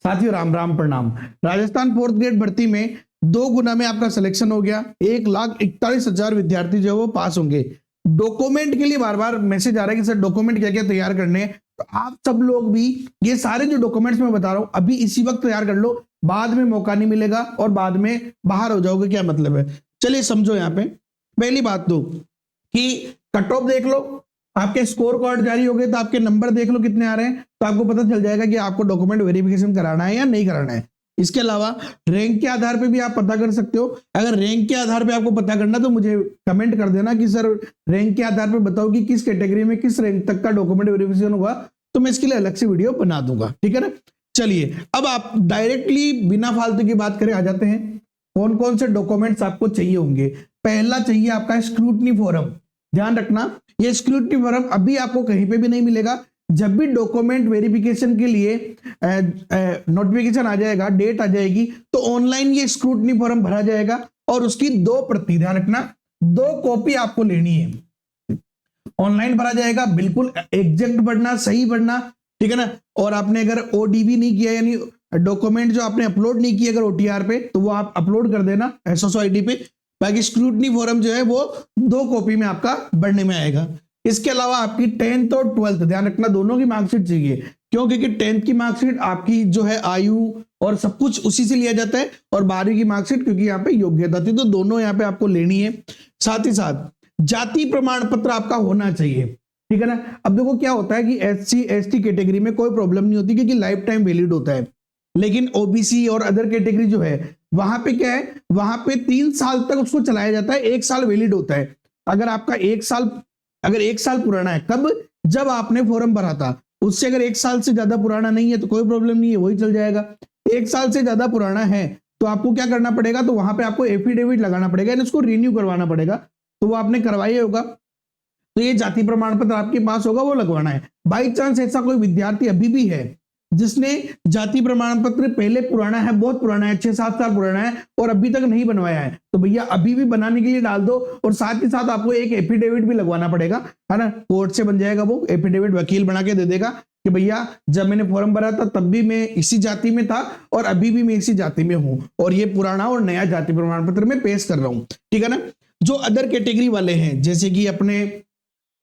साथियों राम राम प्रणाम। Rajasthan 4th grade भर्ती में 2 गुना में आपका सिलेक्शन हो गया। 1,41,000 विद्यार्थी जो है वो पास होंगे। डॉक्यूमेंट के लिए बार बार मैसेज आ रहा है कि सर डॉक्यूमेंट क्या क्या तैयार करने हैं, तो आप सब लोग भी ये सारे जो डॉक्यूमेंट्स मैं बता रहा हूं अभी इसी वक्त तैयार कर लो, बाद में मौका नहीं मिलेगा और बाद में बाहर हो जाओगे। क्या मतलब है, चलिए समझो। यहाँ पे पहली बात तो कि कट ऑफ देख लो, आपके स्कोर कार्ड जारी हो गए तो आपके नंबर देख लो कितने आ रहे हैं, तो आपको पता चल जाएगा कि आपको डॉक्यूमेंट वेरिफिकेशन कराना है या नहीं कराना है। इसके अलावा रैंक के आधार पे भी आप पता कर सकते हो। अगर रैंक के आधार पे आपको पता करना तो मुझे कमेंट कर देना कि सर रैंक के आधार पे बताओ कि किस कैटेगरी में किस रैंक तक का डॉक्यूमेंट वेरिफिकेशन होगा, तो मैं इसके लिए अलग से वीडियो बना दूंगा, ठीक है ना। चलिए अब आप डायरेक्टली बिना फालतू की बात करें आ जाते हैं कौन कौन से डॉक्यूमेंट्स आपको चाहिए होंगे। पहला चाहिए आपका स्क्रूटनी फॉरम। ध्यान रखना, ये स्क्रूटनी फॉरम अभी आपको कहीं पे भी नहीं मिलेगा। जब भी डॉक्यूमेंट वेरिफिकेशन के लिए नोटिफिकेशन आ जाएगा, डेट आ जाएगी, तो ऑनलाइन ये स्क्रूटनी फॉरम भरा जाएगा और उसकी 2 प्रति, ध्यान रखना 2 कॉपी आपको लेनी है। ऑनलाइन भरा जाएगा, बिल्कुल एग्जैक्ट भरना, सही भरना, ठीक है ना। और आपने अगर ओडीबी नहीं किया यानी डॉक्यूमेंट जो आपने अपलोड नहीं किया अगर ओटीआर पे, तो वो आप अपलोड कर देना एसओसो आईडी पे। बाकी स्क्रूटनी फॉरम जो है वो 2 कॉपी में आपका बढ़ने में आएगा। इसके अलावा आपकी 10th और 12th, ध्यान रखना दोनों की मार्कशीट चाहिए। क्यों? क्योंकि 10th की मार्कशीट आपकी जो है आयु और सब कुछ उसी से लिया जाता है, और 12वीं की मार्कशीट क्योंकि यहाँ पे योग्यता थी, तो दोनों यहाँ पे आपको लेनी है। साथ ही साथ जाति प्रमाण पत्र आपका होना चाहिए, ठीक है ना। अब देखो क्या होता है कि SC ST कैटेगरी में कोई प्रॉब्लम नहीं होती क्योंकि लाइफ टाइम वैलिड होता है, लेकिन ओबीसी और अदर कैटेगरी जो है वहां पे क्या है, वहां पे 3 साल तक उसको चलाया जाता है, 1 साल वैलिड होता है। अगर आपका 1 साल पुराना है, कब? जब आपने फॉर्म भरा था, उससे अगर 1 साल से ज्यादा पुराना नहीं है तो कोई प्रॉब्लम नहीं है, वही चल जाएगा। 1 साल से ज्यादा पुराना है तो आपको क्या करना पड़ेगा, तो वहां पे आपको एफिडेविट लगाना पड़ेगा, यानी उसको रिन्यू करवाना पड़ेगा। तो वो आपने करवाया होगा, तो ये जाति प्रमाण पत्र आपके पास होगा, वो लगवाना है। बाई चांस ऐसा कोई विद्यार्थी अभी भी है जिसने जाति प्रमाण पत्र पहले पुराना है, बहुत पुराना है, 6-7 साल पुराना है और अभी तक नहीं बनवाया है, तो भैया अभी भी बनाने के लिए डाल दो। और साथ ही साथ आपको एक एफिडेविट भी लगवाना पड़ेगा, है ना। कोर्ट से बन जाएगा वो एफिडेविट, वकील बना के दे देगा कि भैया जब मैंने फॉर्म भरा था तब भी मैं इसी जाति में था और अभी भी मैं इसी जाति में हूं, और ये पुराना और नया जाति प्रमाण पत्र में पेश कर रहा हूं, ठीक है ना। जो अदर कैटेगरी वाले हैं जैसे कि अपने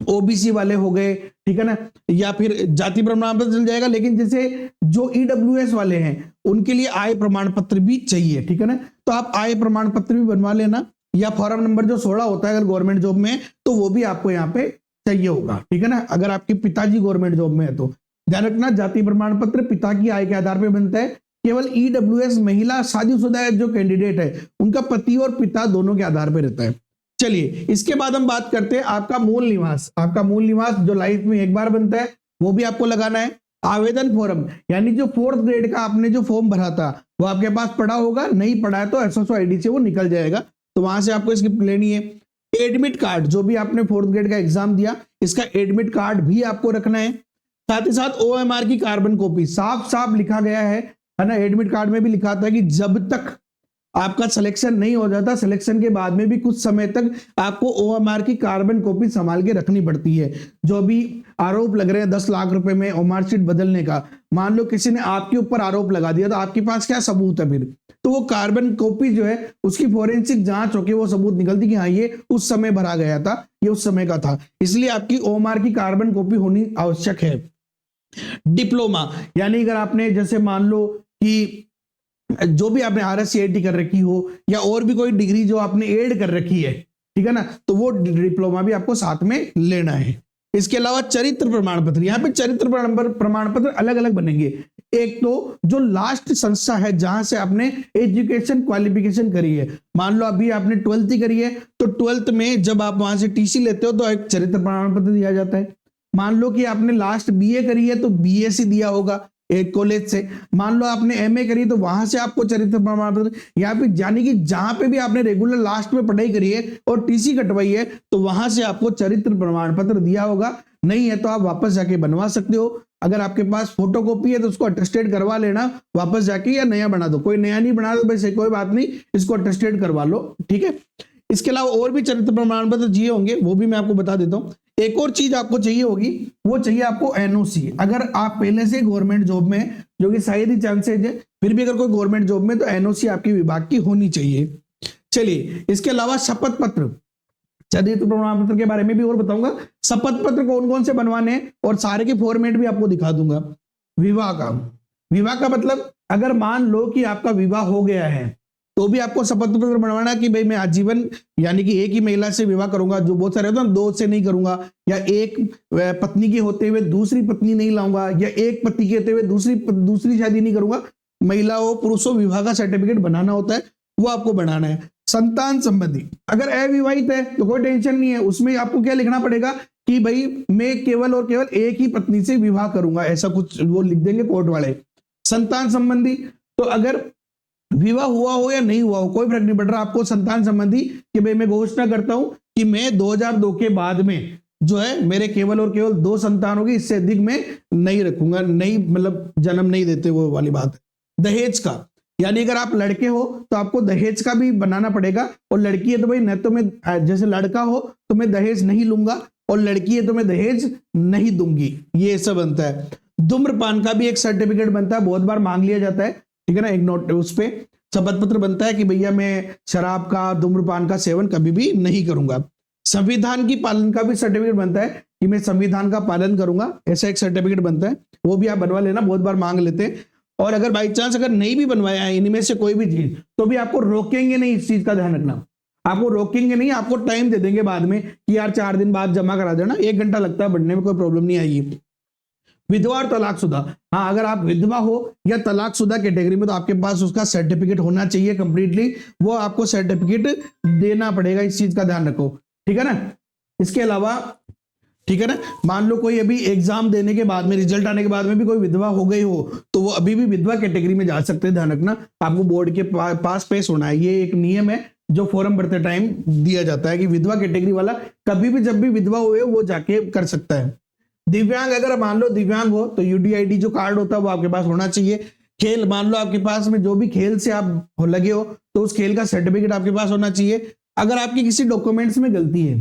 ओबीसी वाले हो गए, ठीक है ना, या फिर जाति प्रमाण पत्र चल जाएगा, लेकिन जैसे जो ईडब्ल्यूएस वाले हैं उनके लिए आय प्रमाण पत्र भी चाहिए, ठीक है ना। तो आप आय प्रमाण पत्र भी बनवा लेना, या फॉर्म नंबर जो 16 होता है अगर गवर्नमेंट जॉब में तो वो भी आपको यहाँ पे चाहिए होगा, ठीक है ना। अगर आपके पिताजी गवर्नमेंट जॉब में है तो ध्यान रखना जाति प्रमाण पत्र पिता की आय के आधार पर बनता है। केवल ईडब्ल्यूएस महिला शादीशुदा जो कैंडिडेट है उनका पति और पिता दोनों के आधार पर रहता है। चलिए इसके बाद हम बात करते हैं आपका मूल निवास। आपका मूल निवास जो लाइफ में एक बार बनता है वो भी आपको लगाना है। आवेदन फॉर्म यानी जो 4th ग्रेड का आपने जो फॉर्म भरा था वो आपके पास पड़ा होगा, नहीं पड़ा है तो एसओसो आईडी से वो निकल जाएगा, तो वहां से आपको इसकी लेनी है। एडमिट कार्ड, जो भी आपने 4th ग्रेड का एग्जाम दिया इसका एडमिट कार्ड भी आपको रखना है। साथ ही साथ OMR की कार्बन कॉपी, साफ साफ लिखा गया है ना, एडमिट कार्ड में भी लिखा था कि जब तक आपका सिलेक्शन नहीं हो जाता, सिलेक्शन के बाद में भी कुछ समय तक आपको OMR की कार्बन कॉपी संभाल के रखनी पड़ती है। जो भी आरोप लग रहे हैं 10 लाख रुपए में OMR शीट बदलने का, मान लो किसी ने आपके ऊपर आरोप लगा दिया तो आपके पास क्या सबूत है फिर, तो वो कार्बन कॉपी जो है उसकी फोरेंसिक जांच होकर वो सबूत निकलती कि हाँ ये उस समय भरा गया था, ये उस समय का था, इसलिए आपकी OMR की कार्बन कॉपी होनी आवश्यक है। डिप्लोमा यानी अगर आपने जैसे मान लो कि जो भी आपने RSCIT कर रखी हो या और भी कोई डिग्री जो आपने ऐड कर रखी है, ठीक है ना, तो वो डिप्लोमा भी आपको साथ में लेना है। इसके अलावा चरित्र प्रमाण पत्र, यहाँ पे चरित्र प्रमाण पत्र अलग अलग बनेंगे। एक तो जो लास्ट संस्था है जहां से आपने एजुकेशन क्वालिफिकेशन करी है, मान लो अभी आपने 12th ही करी है तो 12th में जब आप वहां से TC लेते हो तो एक चरित्र प्रमाण पत्र दिया जाता है। मान लो कि आपने लास्ट BA करी है तो BSc दिया होगा एक कॉलेज से। मान लो आपने MA करी तो वहां से आपको चरित्र प्रमाण पत्र, यहाँ पे यानी कि जहां पे भी आपने रेगुलर लास्ट में पढ़ाई करी है और TC कटवाई है तो वहां से आपको चरित्र प्रमाण पत्र दिया होगा। नहीं है तो आप वापस जाके बनवा सकते हो। अगर आपके पास फोटोकॉपी है तो उसको अटेस्टेड करवा लेना वापस जाके, या नया बना दो। कोई नया नहीं बना दो वैसे कोई बात नहीं, इसको अटेस्टेड करवा लो, ठीक है। इसके अलावा और भी चरित्र प्रमाण पत्र चाहिए होंगे, वो भी मैं आपको बता देता हूँ। एक और चीज आपको चाहिए होगी, वो चाहिए आपको एनओसी। अगर आप पहले से गवर्नमेंट जॉब में जो कि शायद ही चांसेज है, फिर भी अगर कोई गवर्नमेंट जॉब में तो एनओसी आपकी विभाग की होनी चाहिए। चलिए, इसके अलावा शपथ पत्र, चरित्र प्रमाण पत्र के बारे में भी और बताऊंगा। शपथ पत्र कौन कौन से बनवाने हैं और सारे के फॉर्मेट भी आपको दिखा दूंगा। विवाह का, विवाह का मतलब अगर मान लो कि आपका विवाह हो गया है तो भी आपको शपथ पत्र बनवाना कि भाई मैं आजीवन यानी कि एक ही महिला से विवाह करूंगा, जो बहुत सारे होते हैं दो से नहीं करूंगा, या एक पत्नी के होते हुए दूसरी पत्नी नहीं लाऊंगा, या एक पति के होते हुए दूसरी शादी नहीं करूंगा। महिला हो पुरुष हो, विवाह का सर्टिफिकेट बनाना होता है, वो आपको बनाना है। संतान संबंधी, अगर अविवाहित है तो कोई टेंशन नहीं है, उसमें आपको क्या लिखना पड़ेगा कि भाई मैं केवल और केवल एक ही पत्नी से विवाह करूंगा, ऐसा कुछ वो लिख देंगे कोर्ट वाले। संतान संबंधी, तो अगर विवाह हुआ हो या नहीं हुआ हो कोई फर्क नहीं पड़ रहा, आपको संतान संबंधी कि भाई मैं घोषणा करता हूं कि मैं 2002 के बाद में जो है मेरे केवल और केवल 2 संतान होगी, इससे अधिक मैं नहीं रखूंगा, नहीं मतलब जन्म नहीं देते, वो वाली बात है। दहेज का, यानी अगर आप लड़के हो तो आपको दहेज का भी बनाना पड़ेगा, और लड़की है तो भाई न तो मैं जैसे लड़का हो तो मैं दहेज नहीं लूंगा, और लड़की है तो मैं दहेज नहीं दूंगी, ये सब बनता है। धूम्रपान का भी एक सर्टिफिकेट बनता है, बहुत बार मांग लिया जाता है, ठीक है ना, एक नोट उस पे शपथ पत्र बनता है कि भैया मैं शराब का धूम्रपान का सेवन कभी भी नहीं करूंगा। संविधान की पालन का भी सर्टिफिकेट बनता है कि मैं संविधान का पालन करूंगा, ऐसा एक सर्टिफिकेट बनता है, वो भी आप बनवा लेना, बहुत बार मांग लेते हैं। और अगर बाई चांस अगर नहीं भी बनवाया है इनमें से कोई भी चीज, तो भी आपको रोकेंगे नहीं, इस चीज का ध्यान रखना, आपको रोकेंगे नहीं, आपको टाइम दे देंगे बाद में कि यार 4 दिन बाद जमा करा देना, 1 घंटा लगता है बनने में, कोई प्रॉब्लम नहीं आएगी। विधवा और तलाकशुदा, हाँ अगर आप विधवा हो या तलाकशुदा कैटेगरी में तो आपके पास उसका सर्टिफिकेट होना चाहिए कंप्लीटली, वो आपको सर्टिफिकेट देना पड़ेगा, इस चीज का ध्यान रखो, ठीक है ना। इसके अलावा ठीक है ना, मान लो कोई अभी एग्जाम देने के बाद में, रिजल्ट आने के बाद में भी कोई विधवा हो गई हो तो वो अभी भी विधवा कैटेगरी में जा सकते हैं, ध्यान रखना, आपको बोर्ड के पास पेश होना है, ये एक नियम है जो फॉर्म भरते टाइम दिया जाता है कि विधवा कैटेगरी वाला कभी भी जब भी विधवा हुए वो जाके कर सकता है। दिव्यांग, अगर मान लो दिव्यांग हो तो यूडीआईडी जो कार्ड होता है वो आपके पास होना चाहिए। खेल, मान लो आपके पास में जो भी खेल से आप लगे हो तो उस खेल का सर्टिफिकेट आपके पास होना चाहिए। अगर आपकी किसी डॉक्यूमेंट्स में गलती है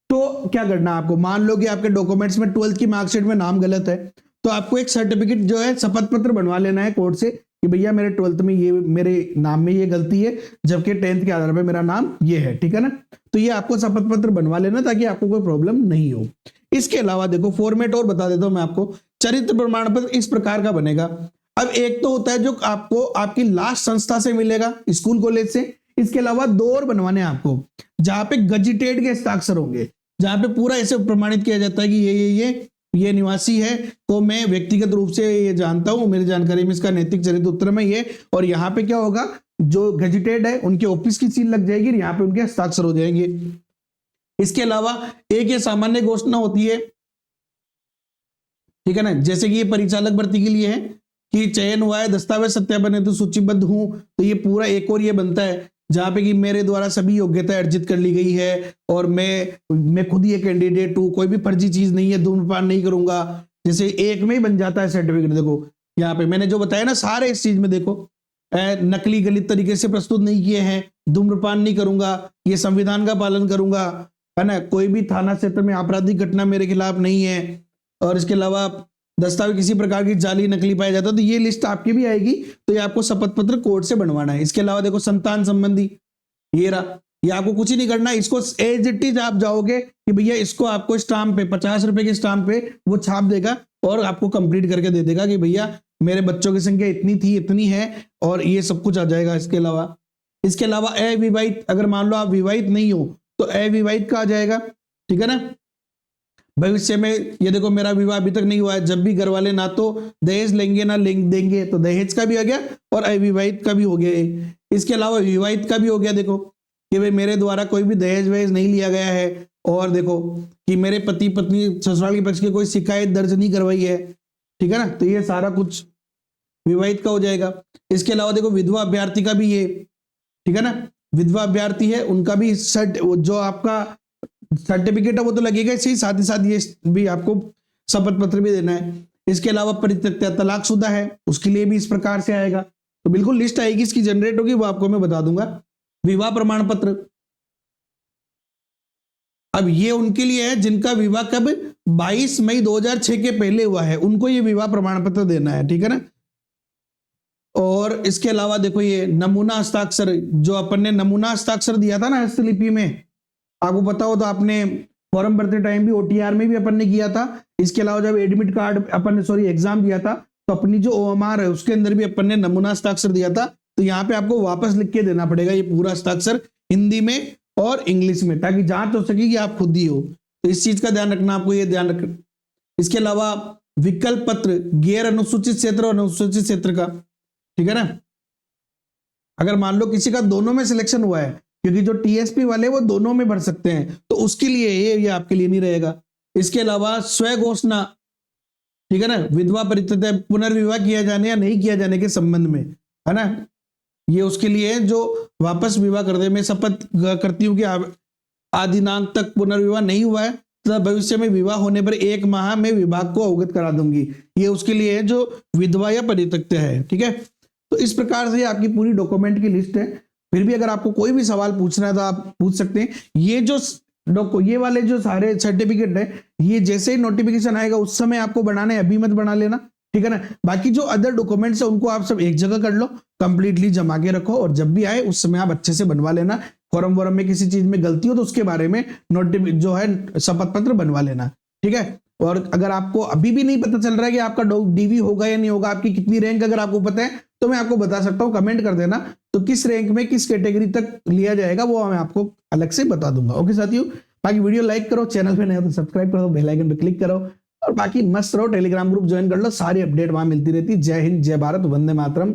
तो क्या करना है आपको, मान लो कि आपके डॉक्यूमेंट्स में 12th की मार्कशीट में नाम गलत है तो आपको एक सर्टिफिकेट जो है शपथ पत्र बनवा लेना है कोर्ट से कि भैया मेरे 12th में ये मेरे नाम में ये गलती है, जबकि 10th के आधार पर मेरा नाम ये है, ठीक है ना। तो ये आपको शपथ पत्र बनवा लेना ताकि आपको कोई प्रॉब्लम नहीं हो। इसके अलावा देखो फॉर्मेट और बता देता हूं मैं आपको, चरित्र प्रमाण पत्र इस प्रकार का बनेगा। अब एक तो होता है जो आपको आपकी लास्ट संस्था से मिलेगा, स्कूल कॉलेज से, इसके अलावा 2 और बनवाने हैं आपको जहां पे गजिटेड के हस्ताक्षर होंगे, जहां पे पूरा ऐसे प्रमाणित किया जाता है कि ये निवासी है को मैं व्यक्तिगत रूप से ये जानता हूं, मेरी जानकारी में इसका नैतिक चरित्र उत्तम है ये, और यहाँ पे क्या होगा जो गजिटेड है उनके ऑफिस की सील लग जाएगी, यहाँ पे उनके हस्ताक्षर हो जाएंगे। इसके अलावा एक ये सामान्य घोषणा होती है, ठीक है ना, जैसे कि ये परिचालक भर्ती के लिए है कि चयन हुआ है, दस्तावेज सत्यापन है तो सूचीबद्ध हूं, तो ये पूरा एक और ये बनता है जहां पे कि मेरे द्वारा सभी योग्यता अर्जित कर ली गई है और मैं खुद ही कैंडिडेट हूं, कोई भी फर्जी चीज नहीं है, धूम्रपान नहीं करूंगा, जैसे एक में ही बन जाता है सर्टिफिकेट। देखो यहाँ पे मैंने जो बताया ना सारे इस चीज में देखो, नकली गलत तरीके से प्रस्तुत नहीं किए हैं, धूम्रपान नहीं करूंगा, ये संविधान का पालन करूंगा, है ना, कोई भी थाना क्षेत्र में आपराधिक घटना मेरे खिलाफ नहीं है, और इसके अलावा दस्तावेज किसी प्रकार की जाली नकली पाया जाता है, तो ये लिस्ट आपकी भी आएगी, तो ये आपको शपथ पत्र कोर्ट से बनवाना है। इसके अलावा देखो संतान संबंधी, ये रहा, ये आपको कुछ ही नहीं करना, इसको एज इट इज आप जाओगे कि भैया इसको आपको स्टाम्प पे 50 रुपए के स्टाम्प पे वो छाप देगा और आपको कंप्लीट करके दे देगा कि भैया मेरे बच्चों की संख्या इतनी थी इतनी है, और ये सब कुछ आ जाएगा। इसके अलावा अविवाहित, अगर मान लो आप विवाहित नहीं हो तो अविवाहित का आ जाएगा, ठीक है ना। भविष्य में ये देखो मेरा विवाह अभी तक नहीं हुआ है, जब भी घर वाले ना तो दहेज लेंगे ना देंगे तो दहेज का भी आ गया और अविवाहित का भी हो गया। इसके अलावा विवाहित का भी हो गया, देखो कि भाई मेरे द्वारा कोई भी दहेज वहेज नहीं लिया गया है, और देखो कि मेरे पति पत्नी ससुराल के पक्ष की कोई शिकायत दर्ज नहीं करवाई है, ठीक है ना, तो ये सारा कुछ विवाहित का हो जाएगा। इसके अलावा देखो विधवा अभ्यर्थी का भी ये, ठीक है ना, विधवा अभ्यर्थी है उनका भी जो आपका सर्टिफिकेट है वो तो लगेगा, इसी साथ ही साथ ये भी आपको शपथ पत्र भी देना है। इसके अलावा परित्यक्ता तलाकशुदा है उसके लिए भी इस प्रकार से आएगा, तो बिल्कुल लिस्ट आएगी इसकी जनरेट होगी, वो आपको मैं बता दूंगा। विवाह प्रमाण पत्र, अब ये उनके लिए है जिनका विवाह कब 22 मई 2006 के पहले हुआ है, उनको ये विवाह प्रमाण पत्र देना है, ठीक है ना। और इसके अलावा देखो ये नमूना हस्ताक्षर, जो अपन ने नमूना हस्ताक्षर दिया था ना हस्तलिपि में, आपको पता हो तो आपने फॉर्म भरते टाइम भी ओटीआर में भी अपन ने किया था। इसके अलावा जब एडमिट कार्ड अपन ने सॉरी एग्जाम दिया था तो अपनी जो ओएमआर है उसके अंदर भी अपन ने नमूना हस्ताक्षर दिया था। तो यहाँ पे आपको वापस लिख के देना पड़ेगा ये पूरा हस्ताक्षर हिंदी में और इंग्लिश में, ताकि जांच हो सके कि आप खुद ही हो। तो इस चीज का ध्यान रखना, आपको ये ध्यान रखना। इसके अलावा विकल्प पत्र गैर अनुसूचित क्षेत्र और अनुसूचित क्षेत्र का, ठीक है ना, अगर मान लो किसी का दोनों में सिलेक्शन हुआ है, क्योंकि जो टीएसपी वाले वो दोनों में भर सकते हैं, तो उसके लिए ये आपके लिए नहीं रहेगा। इसके अलावा स्व घोषणा, ठीक है ना, विधवा परित्यक्ता पुनर्विवाह किया जाने या नहीं किया जाने के संबंध में, है ना, ये उसके लिए जो वापस विवाह कर दे, मैं शपथ करती हूँ कि आदि दिनांक तक पुनर्विवाह नहीं हुआ है तथा भविष्य में विवाह होने पर 1 माह में विभाग को अवगत करा दूंगी, ये उसके लिए है जो विधवा या परित्यक्त है। ठीक है, तो इस प्रकार से आपकी पूरी डॉक्यूमेंट की लिस्ट है। फिर भी अगर आपको कोई भी सवाल पूछना है तो आप पूछ सकते हैं। ये वाले जो सारे सर्टिफिकेट है, ये जैसे ही नोटिफिकेशन आएगा उस समय आपको बनाना है, अभी मत बना लेना, ठीक है ना। बाकी जो अदर डॉक्यूमेंट्स है उनको आप सब एक जगह कर लो, कंप्लीटली जमा के रखो, और जब भी आए उस समय आप अच्छे से बनवा लेना। फॉर्म वॉर्म में किसी चीज में गलती हो तो उसके बारे में जो है शपथ पत्र बनवा लेना, ठीक है। और अगर आपको अभी भी नहीं पता चल रहा है कि आपका डीवी होगा या नहीं होगा, आपकी कितनी रैंक अगर आपको पता है तो मैं आपको बता सकता हूँ, कमेंट कर देना, तो किस रैंक में किस कैटेगरी तक लिया जाएगा वो मैं आपको अलग से बता दूंगा। ओके साथियों, बाकी वीडियो लाइक करो, चैनल पे नए हो तो सब्सक्राइब करो, बेल आइकन पे क्लिक करो, और बाकी मस्त रहो, टेलीग्राम ग्रुप ज्वाइन कर लो, सारी अपडेट वहां मिलती रहती। जय हिंद, जय भारत, वंदे मातरम।